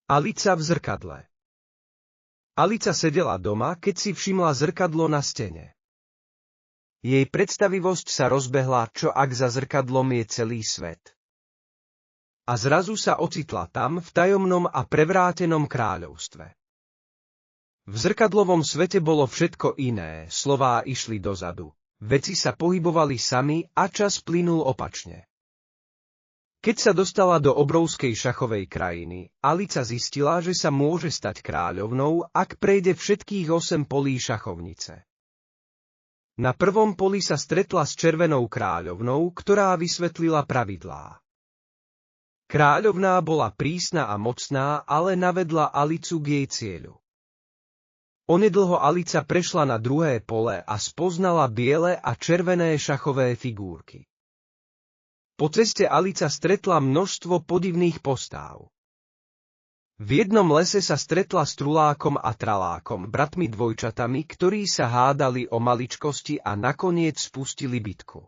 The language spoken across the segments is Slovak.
Alica v zrkadle. Alica sedela doma, keď si všimla zrkadlo na stene. Jej predstavivosť sa rozbehla, čo ak za zrkadlom je celý svet. A zrazu sa ocitla tam, v tajomnom a prevrátenom kráľovstve. V zrkadlovom svete bolo všetko iné, slová išli dozadu, veci sa pohybovali sami a čas plynul opačne. Keď sa dostala do obrovskej šachovej krajiny, Alica zistila, že sa môže stať kráľovnou, ak prejde všetkých 8 polí šachovnice. Na prvom poli sa stretla s červenou kráľovnou, ktorá vysvetlila pravidlá. Kráľovná bola prísna a mocná, ale navedla Alicu k jej cieľu. Onedlho Alica prešla na druhé pole a spoznala biele a červené šachové figúrky. Po ceste Alica stretla množstvo podivných postáv. V jednom lese sa stretla s Trulákom a Tralákom, bratmi dvojčatami, ktorí sa hádali o maličkosti a nakoniec spustili bitku.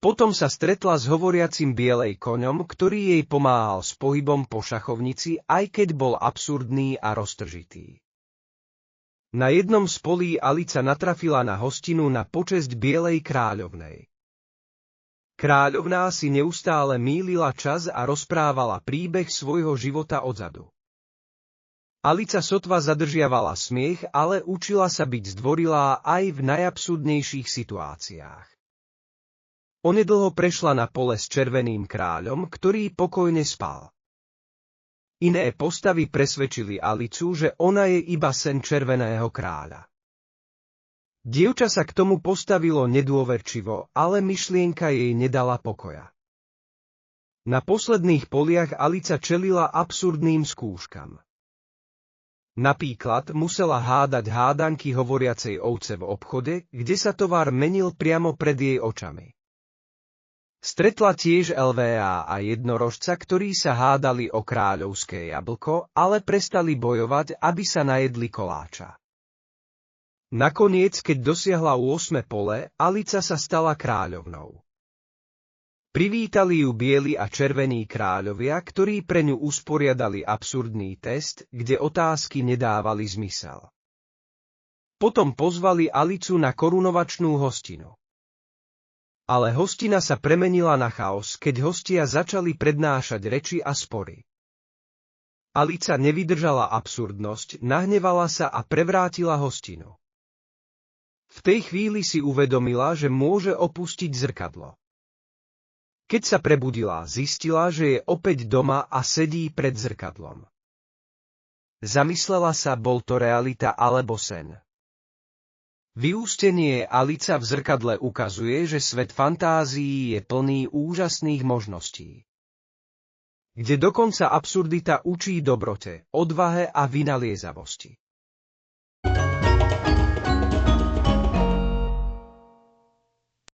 Potom sa stretla s hovoriacim bielej koňom, ktorý jej pomáhal s pohybom po šachovnici, aj keď bol absurdný a roztržitý. Na jednom z polí Alica natrafila na hostinu na počesť bielej kráľovnej. Kráľovná si neustále mýlila čas a rozprávala príbeh svojho života odzadu. Alica sotva zadržiavala smiech, ale učila sa byť zdvorilá aj v najabsurdnejších situáciách. Onedlho prešla na pole s červeným kráľom, ktorý pokojne spal. Iné postavy presvedčili Alicu, že ona je iba sen červeného kráľa. Dievča sa k tomu postavilo nedôverčivo, ale myšlienka jej nedala pokoja. Na posledných poliach Alica čelila absurdným skúškam. Napríklad musela hádať hádanky hovoriacej ovce v obchode, kde sa tovar menil priamo pred jej očami. Stretla tiež LVA a jednorožca, ktorí sa hádali o kráľovské jablko, ale prestali bojovať, aby sa najedli koláča. Nakoniec, keď dosiahla 8. pole, Alica sa stala kráľovnou. Privítali ju bieli a červení kráľovia, ktorí pre ňu usporiadali absurdný test, kde otázky nedávali zmysel. Potom pozvali Alicu na korunovačnú hostinu. Ale hostina sa premenila na chaos, keď hostia začali prednášať reči a spory. Alica nevydržala absurdnosť, nahnevala sa a prevrátila hostinu. V tej chvíli si uvedomila, že môže opustiť zrkadlo. Keď sa prebudila, zistila, že je opäť doma a sedí pred zrkadlom. Zamyslela sa, bol to realita alebo sen. Vyústenie Alica v zrkadle ukazuje, že svet fantázií je plný úžasných možností. Kde dokonca absurdita učí dobrote, odvahe a vynaliezavosti.